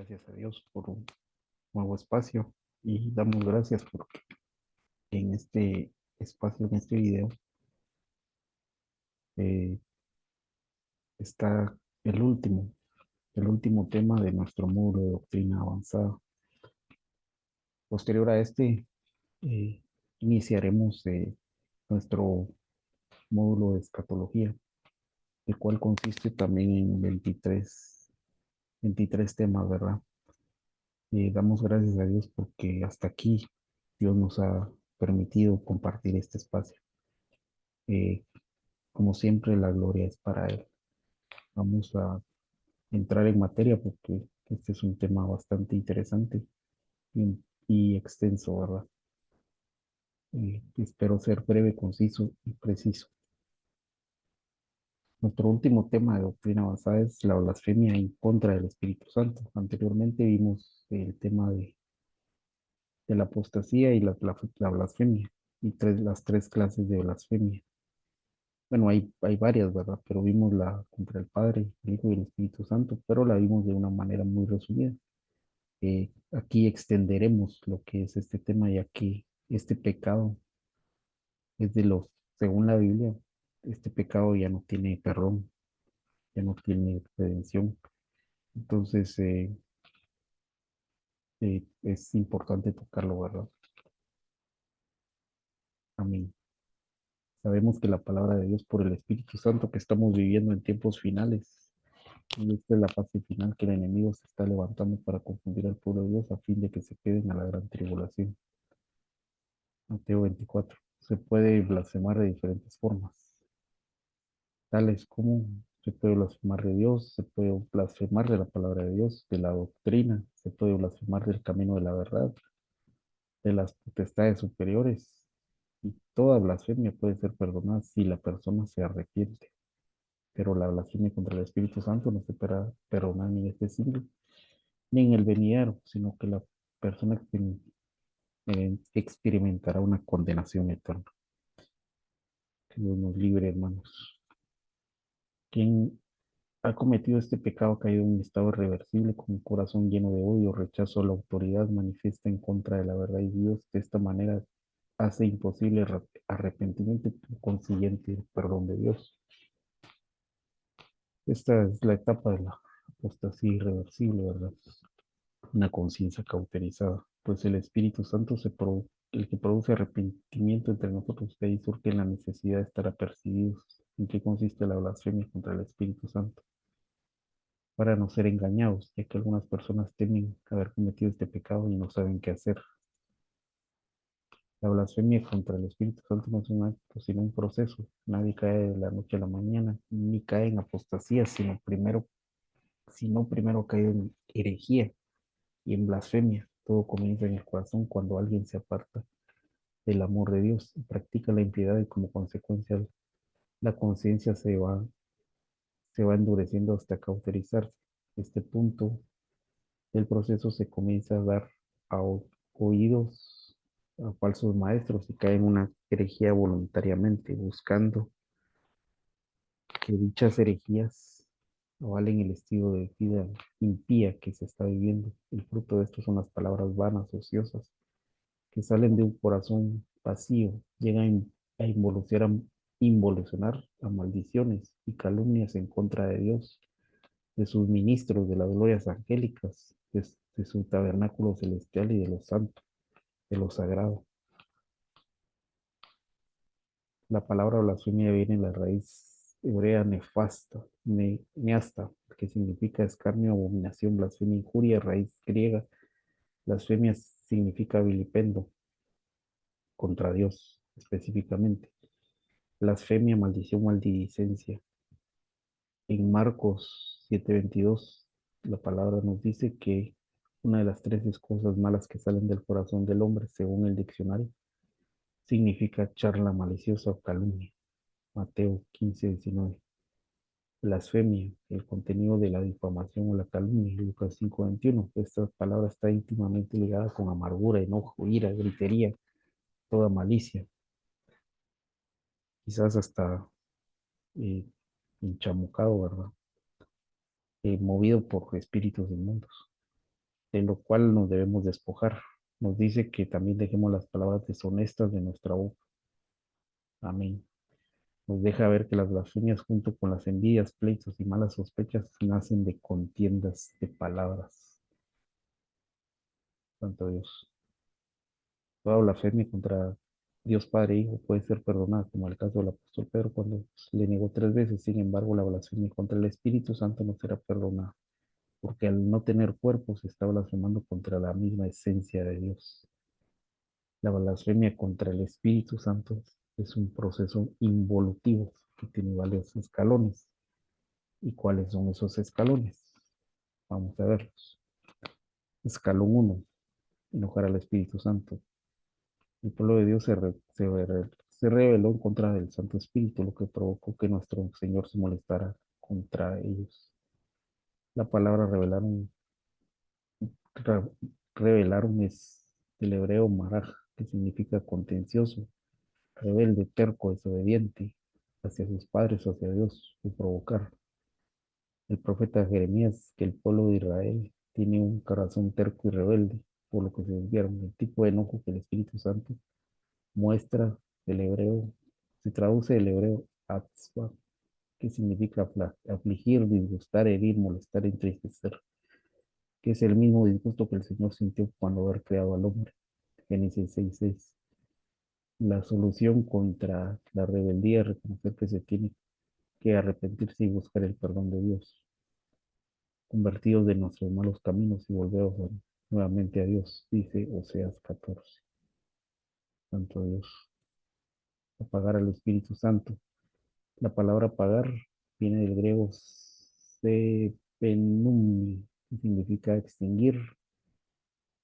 gracias a Dios por un nuevo espacio y damos gracias porque en este espacio, en este video, eh, está el último tema de nuestro módulo de doctrina avanzada. Posterior a este, eh, iniciaremos nuestro módulo de escatología, el cual consiste también en 23 temas, ¿verdad? Damos gracias a Dios porque hasta aquí Dios nos ha permitido compartir este espacio. Eh, Como siempre, la gloria es para Él. Vamos a entrar en materia porque este es un tema bastante interesante y extenso, ¿verdad? Espero ser breve, conciso y preciso. Nuestro último tema de doctrina basada es la blasfemia en contra del Espíritu Santo. Anteriormente vimos el tema de la apostasía y la blasfemia y las tres clases de blasfemia. Bueno, hay varias, ¿verdad? Pero vimos la contra el Padre, el Hijo y el Espíritu Santo, pero la vimos de una manera muy resumida. Aquí extenderemos lo que es este tema, ya que este pecado es según la Biblia, este pecado ya no tiene perdón, ya no tiene redención. Entonces, es importante tocarlo, ¿verdad? Amén. Sabemos que la palabra de Dios por el Espíritu Santo que estamos viviendo en tiempos finales. Y esta es la fase final que el enemigo se está levantando para confundir al pueblo de Dios a fin de que se queden a la gran tribulación. Mateo 24. Se puede blasfemar de diferentes formas, tales como se puede blasfemar de Dios, se puede blasfemar de la palabra de Dios, de la doctrina, se puede blasfemar del camino de la verdad, de las potestades superiores. Y toda blasfemia puede ser perdonada si la persona se arrepiente. Pero la blasfemia contra el Espíritu Santo no se puede perdonar ni en este siglo, ni en el venidero, sino que la persona experimentará una condenación eterna. Que Dios nos libre, hermanos. Quien ha cometido este pecado, ha caído en un estado irreversible, con un corazón lleno de odio, rechazo a la autoridad, manifiesta en contra de la verdad y Dios. De esta manera hace imposible el arrepentimiento y por consiguiente el perdón de Dios. Esta es la etapa de la apostasía irreversible, ¿verdad? Una conciencia cauterizada, pues el Espíritu Santo el que produce arrepentimiento entre nosotros, de ahí surge la necesidad de estar apercibidos. ¿En qué consiste la blasfemia contra el Espíritu Santo? Para no ser engañados, ya que algunas personas temen haber cometido este pecado y no saben qué hacer. La blasfemia contra el Espíritu Santo no es un acto, sino un proceso. Nadie cae de la noche a la mañana, ni cae en apostasía, sino primero cae en herejía y en blasfemia. Todo comienza en el corazón cuando alguien se aparta del amor de Dios y practica la impiedad y como consecuencia la conciencia se va endureciendo hasta cauterizarse. Este punto del proceso se comienza a dar a oídos a falsos maestros y cae en una herejía voluntariamente, buscando que dichas herejías avalen el estilo de vida impía que se está viviendo. El fruto de esto son las palabras vanas, ociosas, que salen de un corazón vacío, llegan a involucionar a maldiciones y calumnias en contra de Dios, de sus ministros, de las glorias angélicas, de su tabernáculo celestial y de los santos, de lo sagrado. La palabra blasfemia viene de la raíz hebrea nefasta, neasta, que significa escarnio, abominación, blasfemia, injuria, raíz griega. Blasfemia significa vilipendo contra Dios específicamente. Blasfemia, maldición, maledicencia. En Marcos 7:22, la palabra nos dice que una de las tres cosas malas que salen del corazón del hombre, según el diccionario, significa charla maliciosa o calumnia. Mateo 15:19. Blasfemia, el contenido de la difamación o la calumnia. Lucas 5:21. Esta palabra está íntimamente ligada con amargura, enojo, ira, gritería, toda malicia, quizás hasta eh, enchamucado, ¿verdad? Movido por espíritus inmundos. de lo cual nos debemos despojar. Nos dice que también dejemos las palabras deshonestas de nuestra boca. Amén. Nos deja ver que las blasfemias junto con las envidias, pleitos y malas sospechas nacen de contiendas de palabras. Santo Dios. Toda blasfemia contra Dios Padre e Hijo puede ser perdonada, como el caso del apóstol Pedro cuando le negó 3 veces. Sin embargo, la blasfemia contra el Espíritu Santo no será perdonada, porque al no tener cuerpo se está blasfemando contra la misma esencia de Dios. La blasfemia contra el Espíritu Santo es un proceso involutivo que tiene varios escalones. ¿Y cuáles son esos escalones? Vamos a verlos. Escalón uno: enojar al Espíritu Santo. El pueblo de Dios se rebeló en contra del Santo Espíritu, lo que provocó que nuestro Señor se molestara contra ellos. La palabra re- revelaron es del hebreo maraj, que significa contencioso, rebelde, terco, desobediente hacia sus padres o hacia Dios, o provocar. El profeta Jeremías, que el pueblo de Israel tiene un corazón terco y rebelde, por lo que se desviaron. El tipo de enojo que el Espíritu Santo muestra del hebreo, se traduce del hebreo atzva, que significa afligir, disgustar, herir, molestar, entristecer, que es el mismo disgusto que el Señor sintió cuando haber creado al hombre. Génesis 6:6. La solución contra la rebeldía es reconocer que se tiene que arrepentirse y buscar el perdón de Dios, convertidos de nuestros malos caminos y volveros nuevamente a Dios, dice Oseas 14. Santo Dios. Apagar al Espíritu Santo. La palabra apagar viene del griego sepenum, que significa extinguir,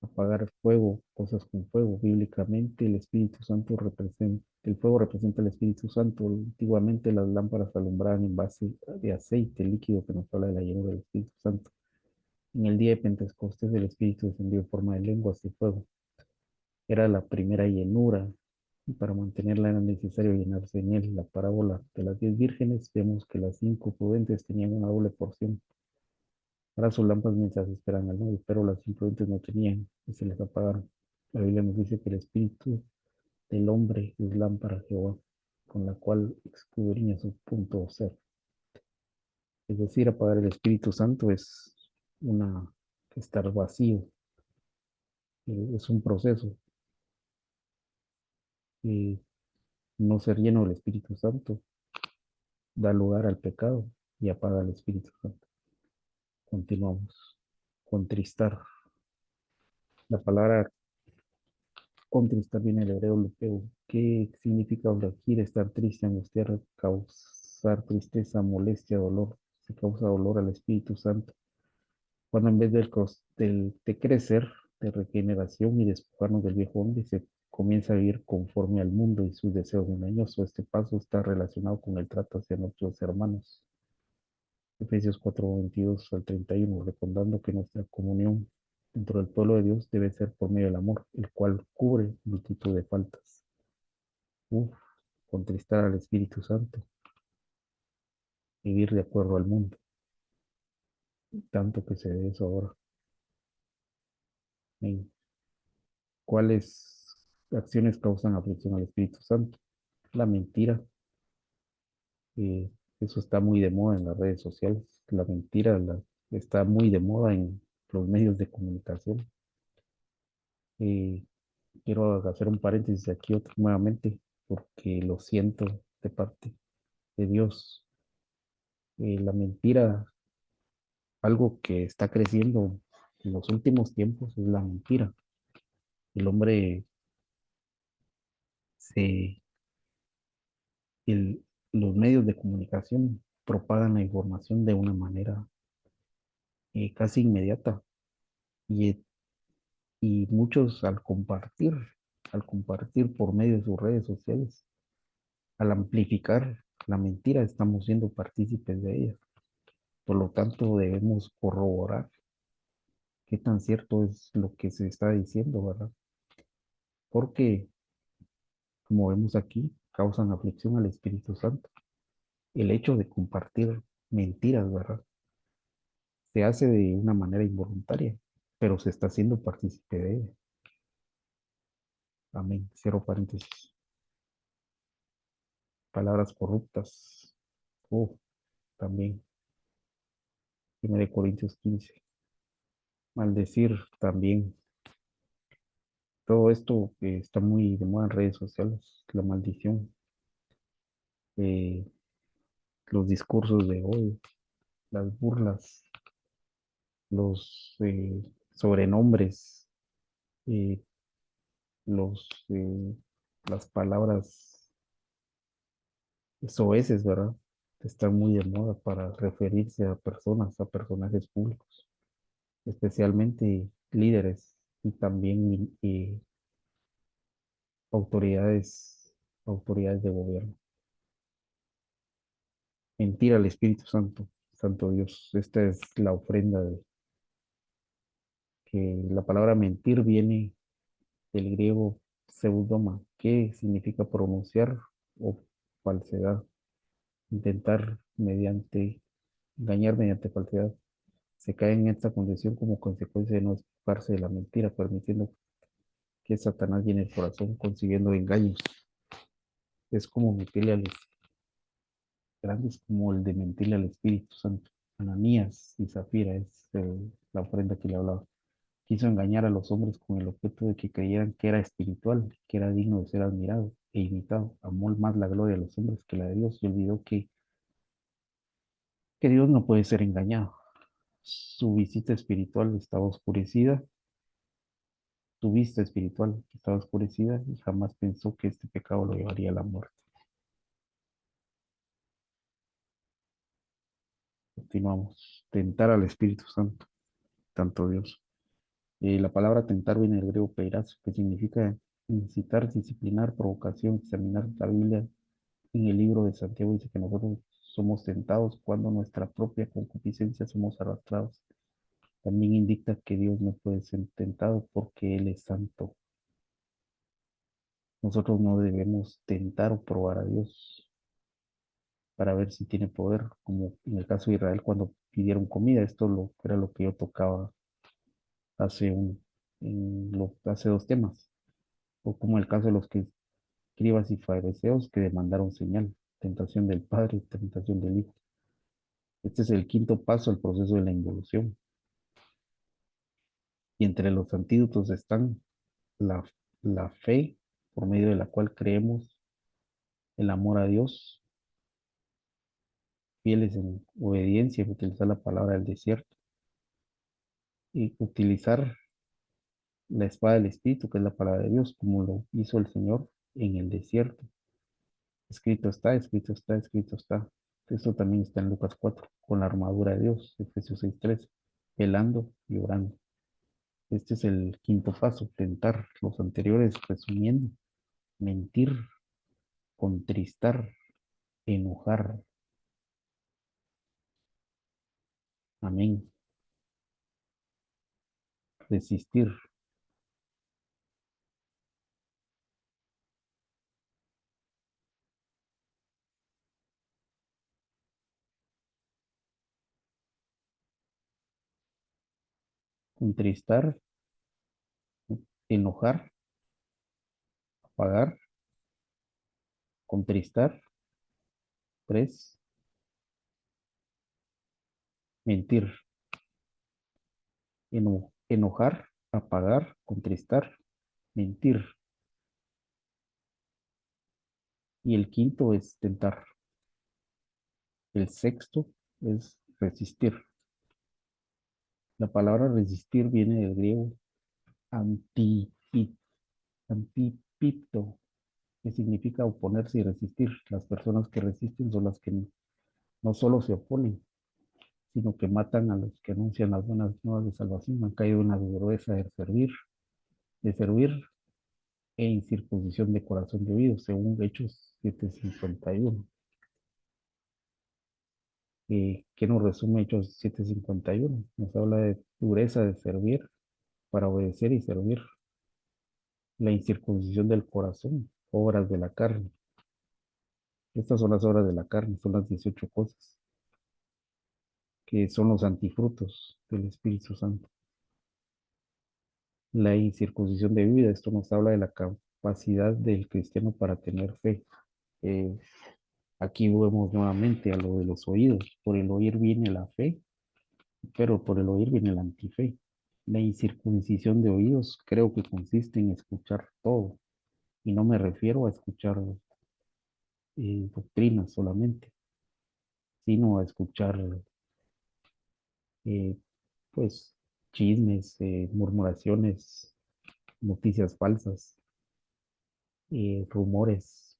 apagar fuego, cosas con fuego. Bíblicamente, el fuego representa el Espíritu Santo. Antiguamente las lámparas alumbraban en base de aceite líquido que nos habla de la llenura del Espíritu Santo. En el día de Pentecostés el Espíritu descendió en forma de lenguas y fuego. Era la primera llenura y para mantenerla era necesario llenarse en él. La parábola de las 10 vírgenes, vemos que las 5 prudentes tenían una doble porción para sus lámparas mientras esperan al novio, pero las imprudentes no tenían y se les apagaron. La Biblia nos dice que el espíritu del hombre es lámpara de Jehová, con la cual escudriña su punto ser. Es decir, apagar el Espíritu Santo es una estar vacío, es un proceso. Y no ser lleno del Espíritu Santo da lugar al pecado y apaga el Espíritu Santo. Continuamos. Contristar. La palabra contristar viene del hebreo lupeo, que significa afligir, estar triste, angustiar, causar tristeza, molestia, dolor. Se causa dolor al Espíritu Santo. Cuando en vez de crecer, de regeneración y despojarnos del viejo hombre, se comienza a vivir conforme al mundo y sus deseos engañosos. Este paso está relacionado con el trato hacia nuestros hermanos. Efesios 4:22 al 31, recordando que nuestra comunión dentro del pueblo de Dios debe ser por medio del amor, el cual cubre multitud de faltas. Uf, contristar al Espíritu Santo, vivir de acuerdo al mundo, tanto que se ve eso ahora. Amén. ¿Cuáles acciones causan aflicción al Espíritu Santo? La mentira, eh, eso está muy de moda en las redes sociales. La mentira está muy de moda en los medios de comunicación. Eh, Quiero hacer un paréntesis aquí nuevamente porque lo siento de parte de Dios. La mentira, algo que está creciendo en los últimos tiempos es la mentira. El hombre se, el- los medios de comunicación propagan la información de una manera casi inmediata y, y muchos al compartir por medio de sus redes sociales, al amplificar la mentira, estamos siendo partícipes de ella. Por lo tanto, debemos corroborar qué tan cierto es lo que se está diciendo, ¿verdad? Porque, como vemos aquí, causan aflicción al Espíritu Santo. El hecho de compartir mentiras, ¿verdad? Se hace de una manera involuntaria. pero se está haciendo partícipe de ella. Amén. Cierro paréntesis. Palabras corruptas. También. 1 Corintios 15. Maldecir también. Todo esto que está muy de moda en redes sociales, la maldición, eh, los discursos de odio, las burlas, los sobrenombres, eh, los, las palabras soeces, ¿verdad? Están muy de moda para referirse a personas, a personajes públicos, especialmente líderes y también autoridades, autoridades de gobierno. Mentir al Espíritu Santo, Santo Dios. Esta es la ofrenda de que la palabra mentir viene del griego pseudoma, que significa pronunciar o falsedad, intentar mediante, engañar mediante falsedad. Se cae en esta condición como consecuencia de no ocuparse de la mentira, permitiendo que Satanás llene el corazón consiguiendo engaños. Es como mentirle al grandes como el de mentirle al Espíritu Santo. Ananías y Zafira es la ofrenda que le hablaba. Quiso engañar a los hombres con el objeto de que creyeran que era espiritual, que era digno de ser admirado e imitado. Amó más la gloria de los hombres que la de Dios y olvidó que Dios no puede ser engañado. Su visita espiritual estaba oscurecida, su vista espiritual estaba oscurecida y jamás pensó que este pecado lo llevaría a la muerte. Continuamos. Tentar al Espíritu Santo, tanto Dios. La palabra tentar viene del griego peirazo, que significa incitar, disciplinar, provocación, examinar la Biblia. En el libro de Santiago dice que nosotros somos tentados cuando nuestra propia concupiscencia somos arrastrados. También indica que Dios no puede ser tentado porque Él es santo. Nosotros no debemos tentar o probar a Dios para ver si tiene poder, como en el caso de Israel cuando pidieron comida. Era lo que yo tocaba hace, hace 2 temas. O como el caso de los que escribas y fariseos que demandaron señal, tentación del Padre, tentación del Hijo. Este es el quinto paso del proceso de la involución. Y entre los antídotos están la, la fe, por medio de la cual creemos, el amor a Dios, fieles en obediencia, utilizar la palabra del desierto, y utilizar la espada del Espíritu, que es la palabra de Dios, como lo hizo el Señor en el desierto. Escrito está, escrito está, escrito está. Esto también está en Lucas 4, con la armadura de Dios, Efesios 6:13, velando y orando. Este es el quinto paso, tentar. Los anteriores, resumiendo, mentir, contristar, enojar. Amén. Resistir, contristar, enojar, apagar, contristar. 3, mentir, enojar, apagar, contristar, mentir. Y el quinto es tentar. El sexto es resistir. La palabra resistir viene del griego antipi- antipipto, que significa oponerse y resistir. Las personas que resisten son las que no solo se oponen, sino que matan a los que anuncian las buenas nuevas de salvación. Han caído en la dureza de servir e incircuncisión de corazón de oído, según Hechos 7:51. ¿Qué nos resume Hechos 7:51? Nos habla de dureza de servir para obedecer y servir. La incircuncisión del corazón, obras de la carne. Estas son las obras de la carne, son las 18 cosas, que son los antifrutos del Espíritu Santo. La incircuncisión de vida, esto nos habla de la capacidad del cristiano para tener fe. Eh, Aquí vemos nuevamente a lo de los oídos. Por el oír viene la fe, pero por el oír viene la antife. La incircuncisión de oídos creo que consiste en escuchar todo, y no me refiero a escuchar doctrinas solamente, sino a escuchar eh, pues chismes, murmuraciones, noticias falsas, rumores,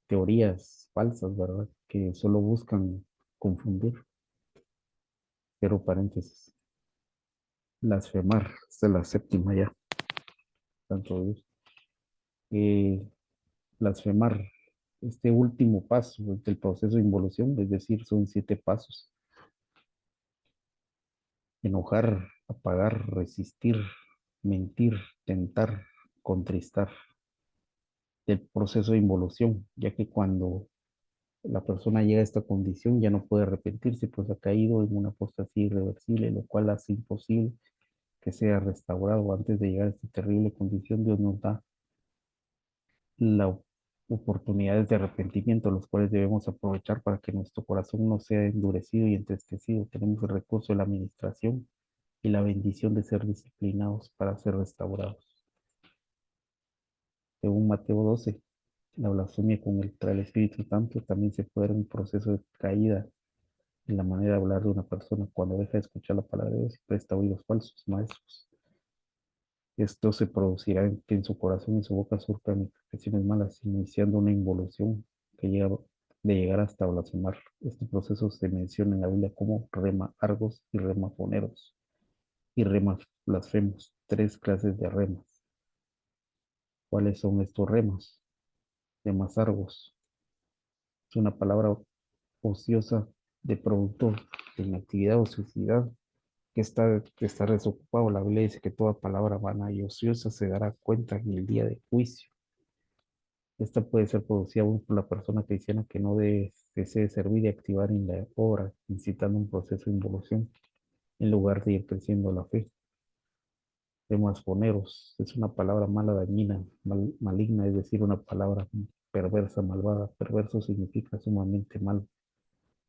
teorías falsas, ¿verdad? Que solo buscan confundir. Pero paréntesis, blasfemar, esta es la séptima ya, tanto Dios. Eh, Blasfemar, este último paso del proceso de involución, es decir, son 7 pasos: enojar, apagar, resistir, mentir, tentar, contristar, del proceso de involución, ya que cuando la persona llega a esta condición ya no puede arrepentirse, pues ha caído en una apostasía irreversible, lo cual hace imposible que sea restaurado. Antes de llegar a esta terrible condición, Dios nos da las oportunidades de arrepentimiento, los cuales debemos aprovechar para que nuestro corazón no sea endurecido y entristecido. Tenemos el recurso de la administración y la bendición de ser disciplinados para ser restaurados. Según Mateo 12, la blasfemia contra el Espíritu Santo también se puede dar un proceso de caída en la manera de hablar de una persona cuando deja de escuchar la palabra de Dios y presta oídos falsos maestros. Esto se producirá en que en su corazón y su boca surcan expresiones malas, iniciando una involución que llega de llegar hasta blasfemar. Este proceso se menciona en la Biblia como rema argos y remafoneros y remas blasfemos, 3 clases de remas. ¿Cuáles son estos remas? Remas argos es una palabra ociosa de productor en actividad o ociosidad que está desocupado. La Biblia dice que toda palabra vana y ociosa se dará cuenta en el día de juicio. Esta puede ser producida aún por la persona cristiana que no desee servir y activar en la obra, incitando un proceso de involución en lugar de ir creciendo la fe. Temas foneros es una palabra mala, dañina, maligna, es decir, una palabra perversa, malvada. Perverso significa sumamente mal,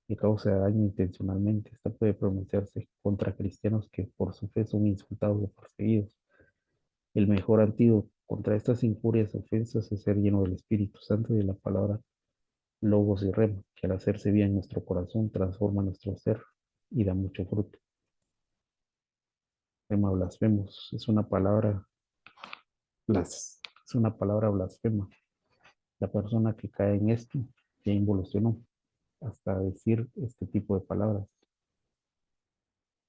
que causa daño intencionalmente. Esta puede pronunciarse contra cristianos que por su fe son insultados o perseguidos. El mejor antídoto contra estas injurias, ofensas, es ser lleno del Espíritu Santo y de la palabra logos y rema, que al hacerse bien en nuestro corazón transforma nuestro ser y da mucho fruto. Rema blasfemos es una palabra blasfema. La persona que cae en esto ya involucionó hasta decir este tipo de palabras,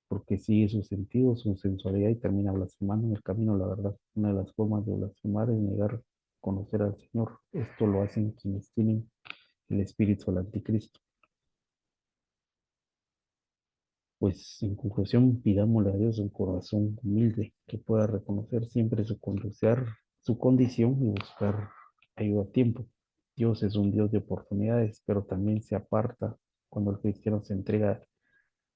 porque sigue su sentido, su sensualidad y termina blasfemando en el camino. La verdad, una de las formas de blasfemar es negar conocer al Señor. Esto lo hacen quienes tienen el espíritu del anticristo. Pues en conclusión, pidámosle a Dios un corazón humilde que pueda reconocer siempre su condición y buscar ayuda a tiempo. Dios es un Dios de oportunidades, pero también se aparta cuando el cristiano se entrega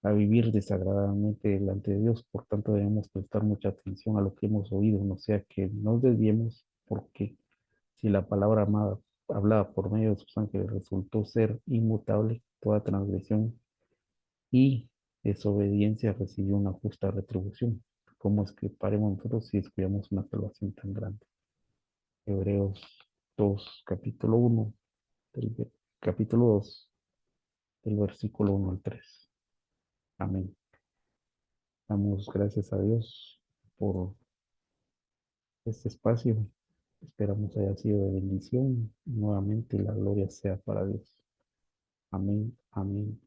a vivir desagradablemente delante de Dios. Por tanto, debemos prestar mucha atención a lo que hemos oído, no sea que nos desviemos, porque si la palabra amada hablada por medio de sus ángeles resultó ser inmutable, toda transgresión y desobediencia recibió una justa retribución. ¿Cómo es que paremos nosotros si descuidamos una salvación tan grande? Hebreos 2 capítulo 1 capítulo 2 del versículo 1 al 3. Amén. Damos gracias a Dios por este espacio. Esperamos haya sido de bendición. Nuevamente la gloria sea para Dios. Amén, amén.